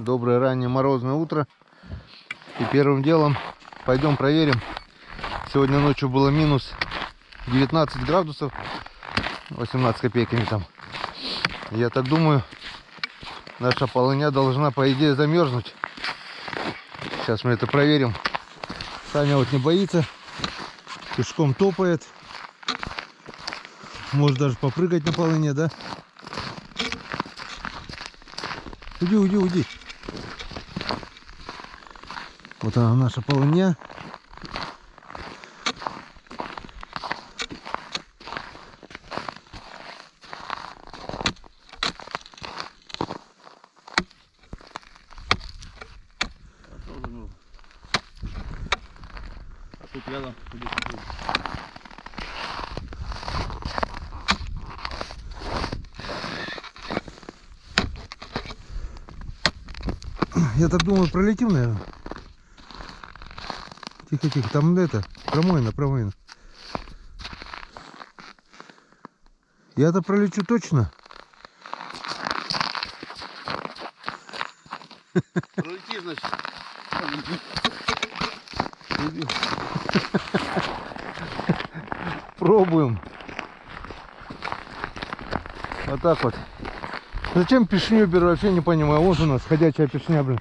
Доброе раннее морозное утро. И первым делом пойдем проверим. Сегодня ночью было минус 19 градусов, 18 копейками там. Я так думаю, наша полыня должна, по идее, замерзнуть. Сейчас мы это проверим. Саня вот не боится, пешком топает. Может даже попрыгать на полыне, да? Уйди. Вот она, наша полыня. А тут рядом. Я так думаю, пролетим, наверное. Тихо, там это, промоина. Я-то пролечу точно. Пролети, значит. Пробуем. Вот так вот. Зачем пешню беру, вообще не понимаю. Вот у нас ходячая пешня, блин.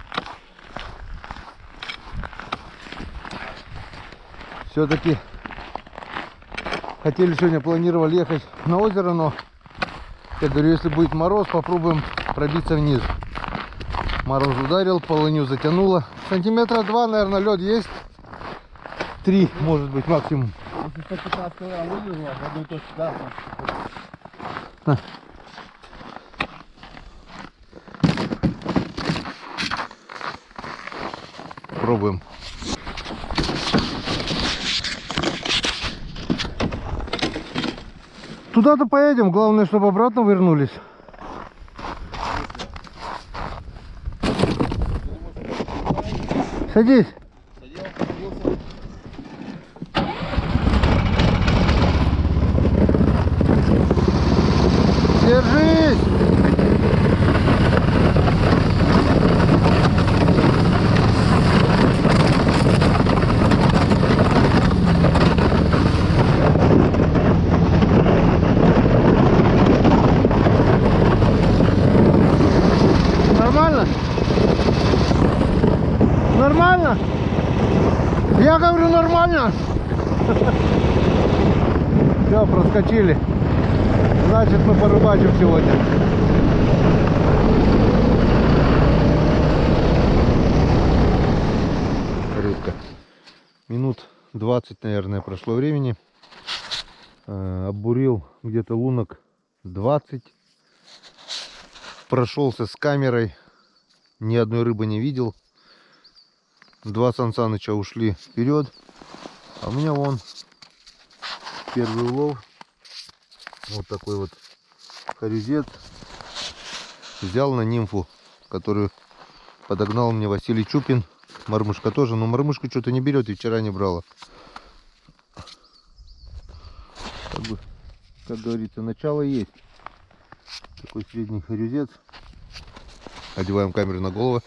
Все-таки хотели сегодня, планировали ехать на озеро, но я говорю, если будет мороз, попробуем пробиться вниз. Мороз ударил, полынью затянуло. Сантиметра 2, наверное, лед есть. 3, может быть, максимум. Если 115 килограмм вылезла, в одной точке, да? Пробуем. Туда-то поедем, главное, чтобы обратно вернулись. Садись. Держись. Нормально? Нормально? Я говорю, нормально. Все, проскочили. Значит, мы порыбачим сегодня. Рыбка. Минут 20, наверное, прошло времени. Обурил где-то лунок 20. Прошелся с камерой. Ни одной рыбы не видел. Два Сан Саныча ушли вперед. А у меня вон первый улов. Вот такой вот хорюзец. Взял на нимфу, которую подогнал мне Василий Чупин. Мормышка тоже, но мормышку что-то не берет и вчера не брала. Как говорится, начало есть. Такой средний хорюзец. Одеваем камеру на голову.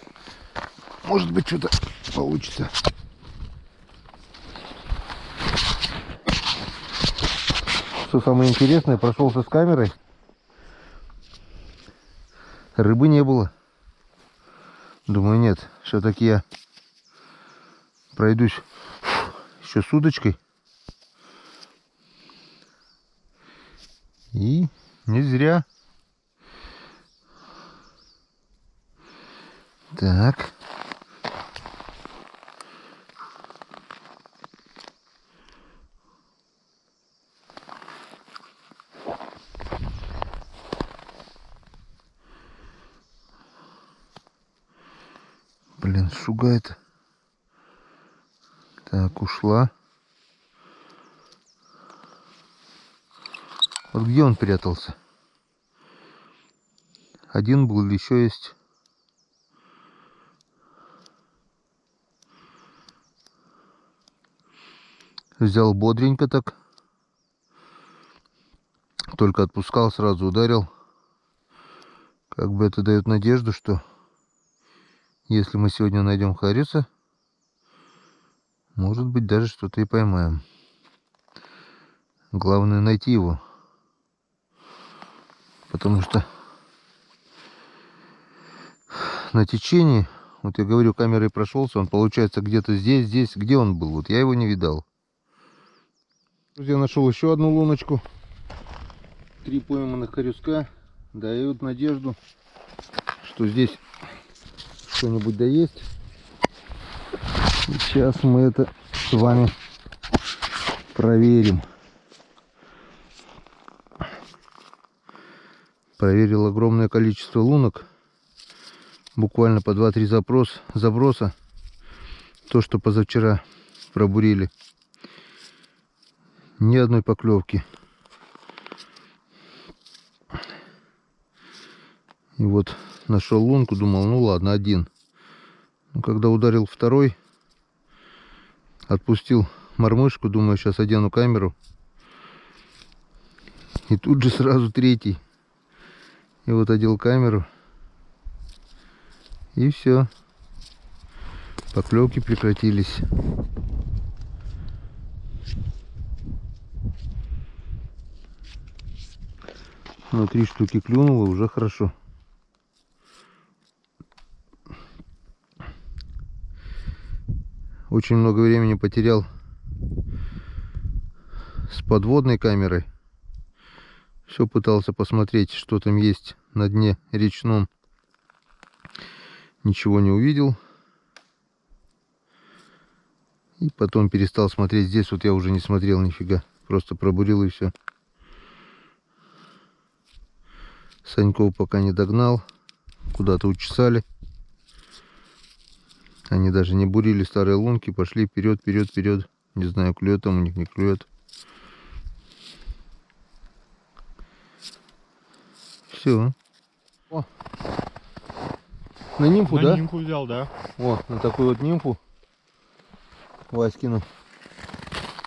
Может быть, что-то получится. Что самое интересное, прошелся с камерой. Рыбы не было. Думаю, нет, все-таки я пройдусь еще с удочкой. И не зря. Так. Блин, шугает. Так, ушла. Вот где он прятался? Один был, еще есть. Взял бодренько так. Только отпускал, сразу ударил. Как бы это дает надежду, что Если мы сегодня найдем хариуса, может быть, даже что-то и поймаем. Главное найти его. Потому что на течении, вот я говорю, камерой прошелся, он получается где-то здесь. Где он был? Вот я его не видал. Друзья, нашел еще одну луночку. 3 пойманных хорюска. Дают надежду, что здесь что-нибудь да есть. Сейчас мы это с вами проверим. Проверил огромное количество лунок. Буквально по 2-3 заброса. То, что позавчера пробурили. Ни одной поклевки. И вот нашел лунку, думал, ну ладно, один. Но когда ударил второй, отпустил мормышку, думаю, сейчас одену камеру. И тут же сразу третий. И вот одел камеру. И все. Поклевки прекратились. Ну, 3 штуки клюнуло, уже хорошо. Очень много времени потерял с подводной камерой. Все пытался посмотреть, что там есть на дне речном. Ничего не увидел. И потом перестал смотреть. Здесь вот я уже не смотрел нифига. Просто пробурил и все. Саньков пока не догнал. Куда-то учесали. Они даже не бурили старые лунки. Пошли вперед. Не знаю, клюет там у них, не клюет. Все. О. На нимфу, да? На нимфу взял, да. Вот, на такую вот нимфу. Васькину.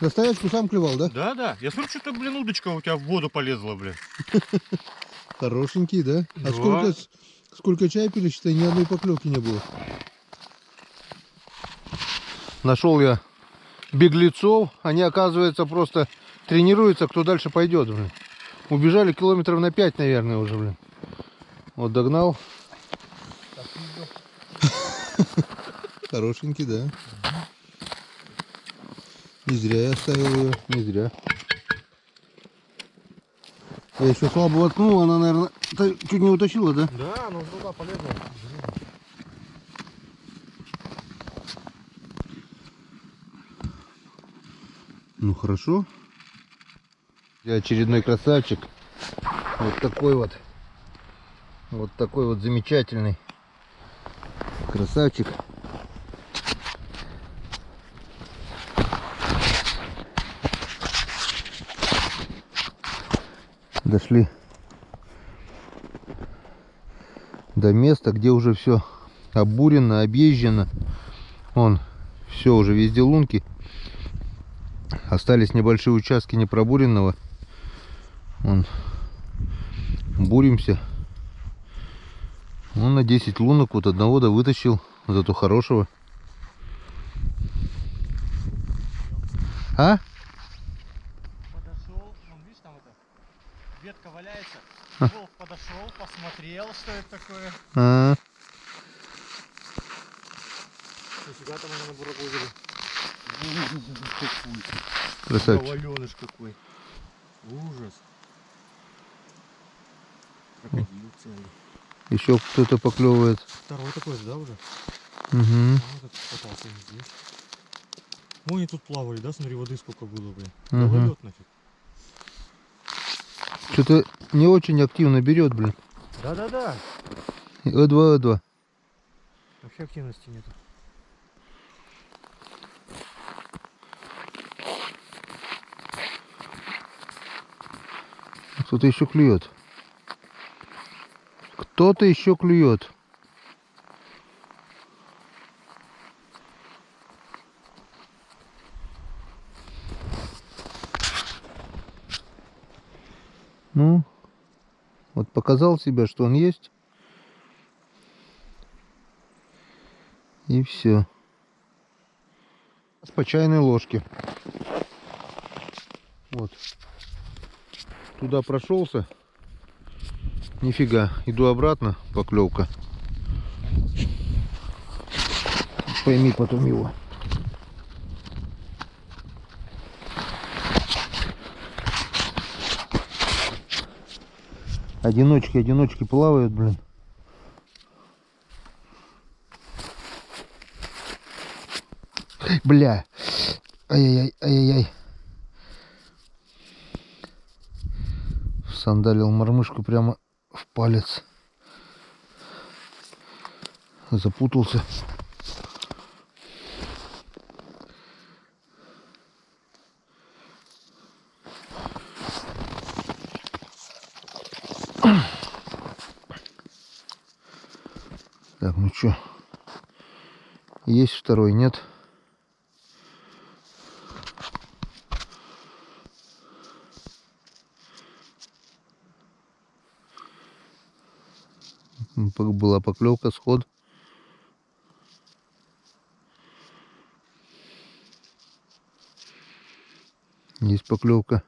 На стоячку сам клевал, да? Да. Я смотрю, что-то, блин, удочка у тебя в воду полезла, блин. Хорошенький, да? Да. А сколько чая пили, считай, ни одной поклевки не было. Нашел я беглецов. Они, оказывается, просто тренируются, кто дальше пойдет, блин. Убежали километров на 5, наверное, уже, блин. Вот догнал. Хорошенький, да. Не зря я оставил ее, не зря. Я еще слабо воткнул, она, наверное, чуть не утащила, да? Да, ну туда полезла. Ну хорошо. И очередной красавчик. Вот такой вот. Вот такой вот замечательный красавчик. Дошли до места, где уже все обурено, объезжено. Вон, все уже везде лунки. Остались небольшие участки непробуренного. Вон, буримся. Он на 10 лунок вот одного да вытащил, зато хорошего. А? Подошел, вон, видишь, там это ветка валяется. Волк подошел, посмотрел, что это такое. Нифига там они набурабузили. Красавчик. Валеныш какой. Ужас. Крокодил целый. Еще кто-то поклевывает. Второй такой же, да, уже? Угу. А, вот этот попался не здесь. Ну, они тут плавали, да? Смотри, воды сколько было, блин. Гололед нафиг. Что-то не очень активно берет, блин. Да. Э2. Вообще активности нету. Кто-то еще клюет. Кто-то еще клюет. Ну, вот показал себя, что он есть. И все. По чайной ложке. Вот. Туда прошелся. Нифига. Иду обратно. Поклевка. Пойми потом его. Одиночки плавают, блин. Бля. Ай-яй-яй, ай-яй-яй. Сандалил мормышку прямо в палец. Запутался. Так, ну чё? Есть второй, нет? Была поклевка, сход. Есть поклевка.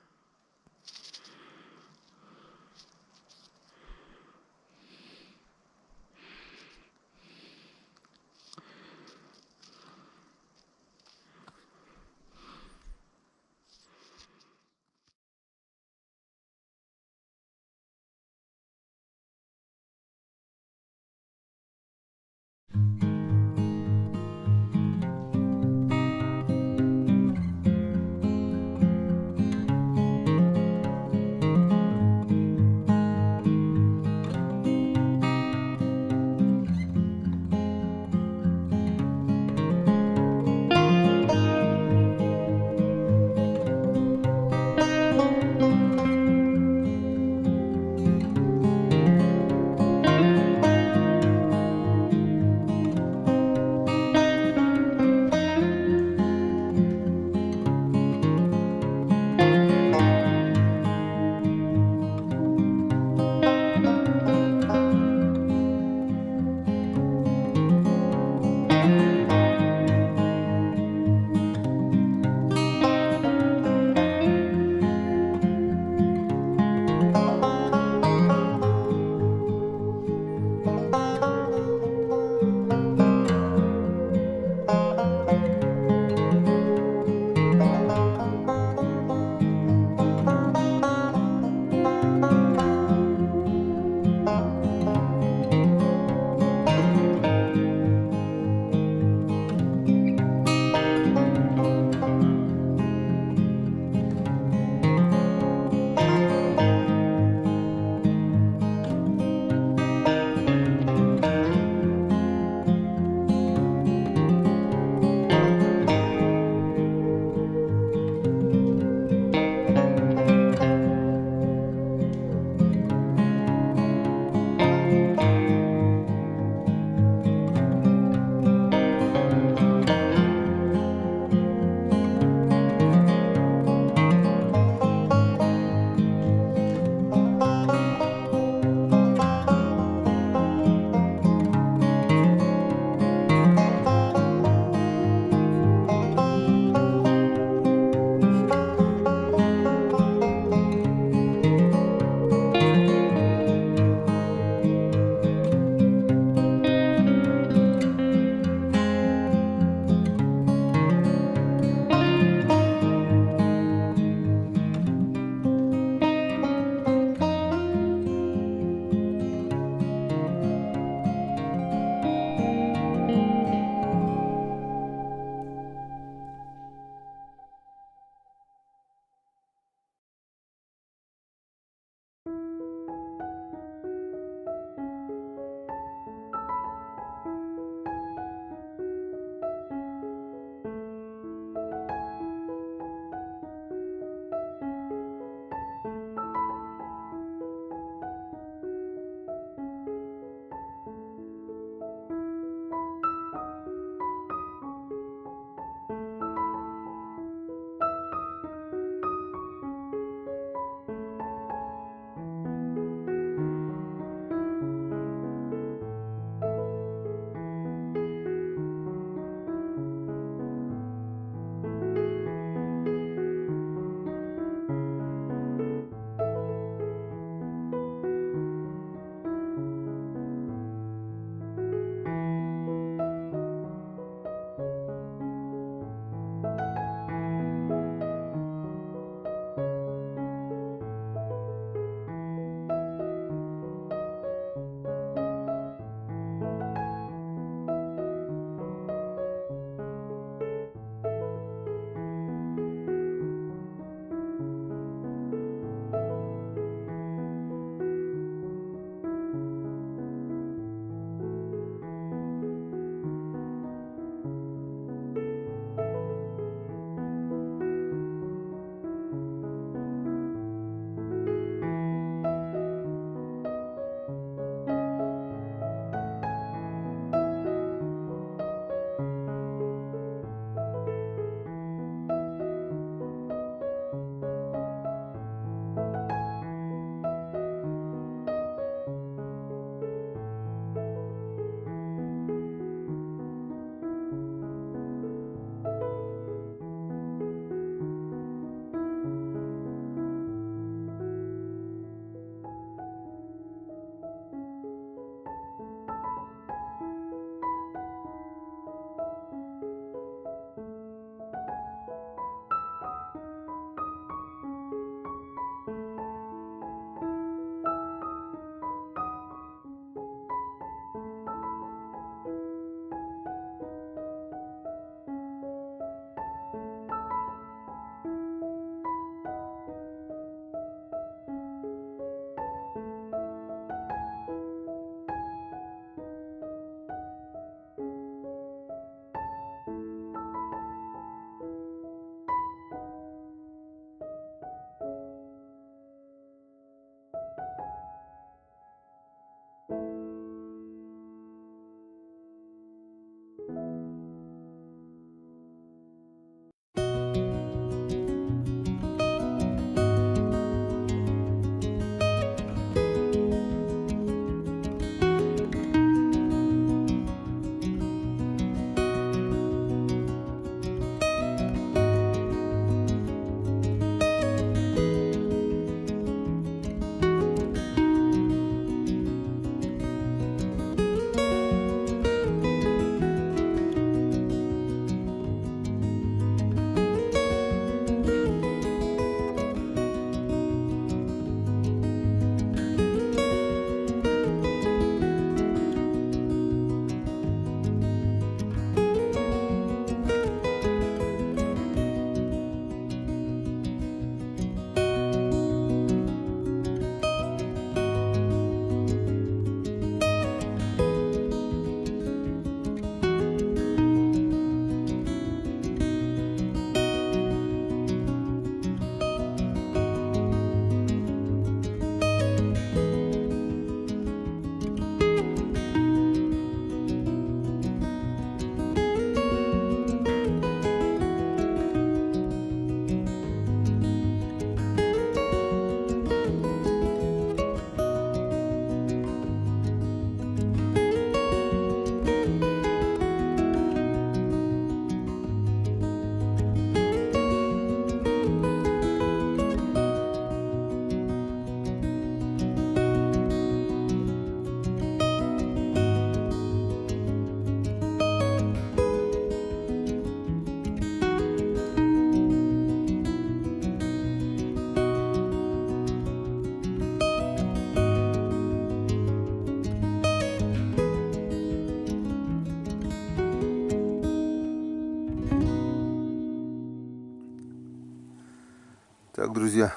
Так, друзья,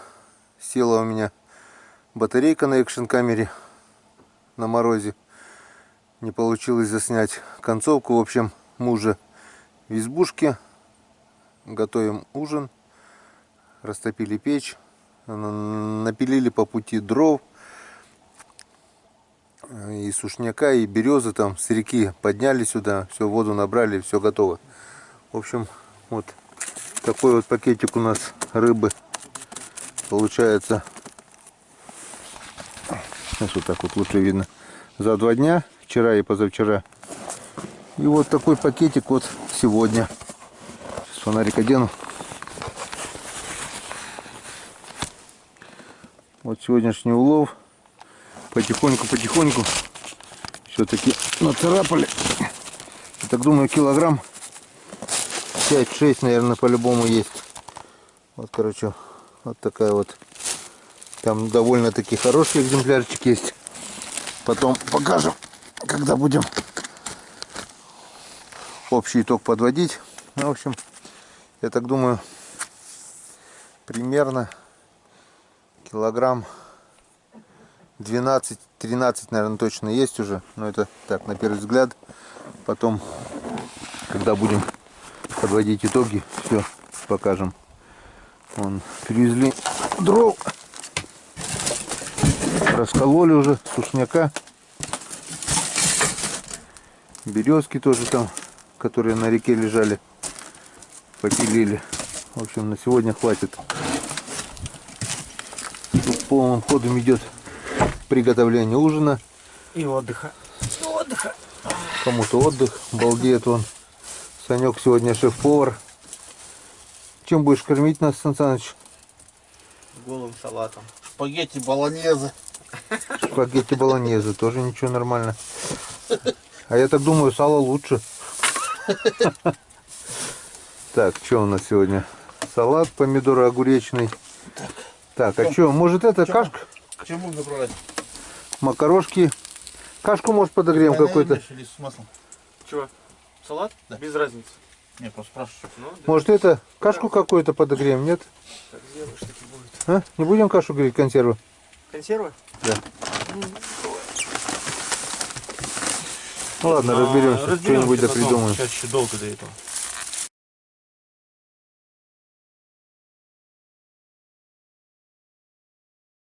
села у меня батарейка на экшн камере на морозе. Не получилось заснять концовку. В общем, мы уже в избушке. Готовим ужин. Растопили печь. Напилили по пути дров. И сушняка, и березы там с реки подняли сюда. Все, воду набрали, все готово. В общем, вот такой вот пакетик у нас рыбы получается. Сейчас вот так вот лучше видно. За 2 дня, вчера и позавчера. И вот такой пакетик вот сегодня. Сейчас фонарик одену. Вот сегодняшний улов. Потихоньку все-таки нацарапали. Я так думаю, килограмм 5-6, наверное, по-любому есть. Вот, короче, вот такая вот. Там довольно-таки хороший экземплярчик есть. Потом покажем, когда будем общий итог подводить. Ну, в общем, я так думаю, примерно килограмм 12-13, наверное, точно есть уже. Но это так, на первый взгляд. Потом, когда будем подводить итоги, все покажем. Вон, привезли дров. Раскололи уже сушняка. Березки тоже там, которые на реке лежали, попилили. В общем, на сегодня хватит. Тут полным ходом идет приготовление ужина. И отдыха. Кому-то отдых. Балдеет он. Санек сегодня шеф-повар. Чем будешь кормить нас, Сан Саныч? Голым салатом. Спагетти болоньезе. Спагетти болоньезе. Тоже ничего, нормально. А я так думаю, сало лучше. Так, что у нас сегодня? Салат помидоро-огуречный. Так, а что, может это кашка? К чему забрать? Макарошки. Кашку, может, подогреем какой-то. Или с маслом? Чего? Салат? Да. Без разницы. Не, просто спрашиваю. Ну, да. Может, это кашку какую-то подогреем, нет? Так сделаешь, таки будет. А? Не будем кашу греть, консервы? Консервы? Да. Ну ладно, разберемся, что-нибудь да придумаем. Сейчас еще долго до этого.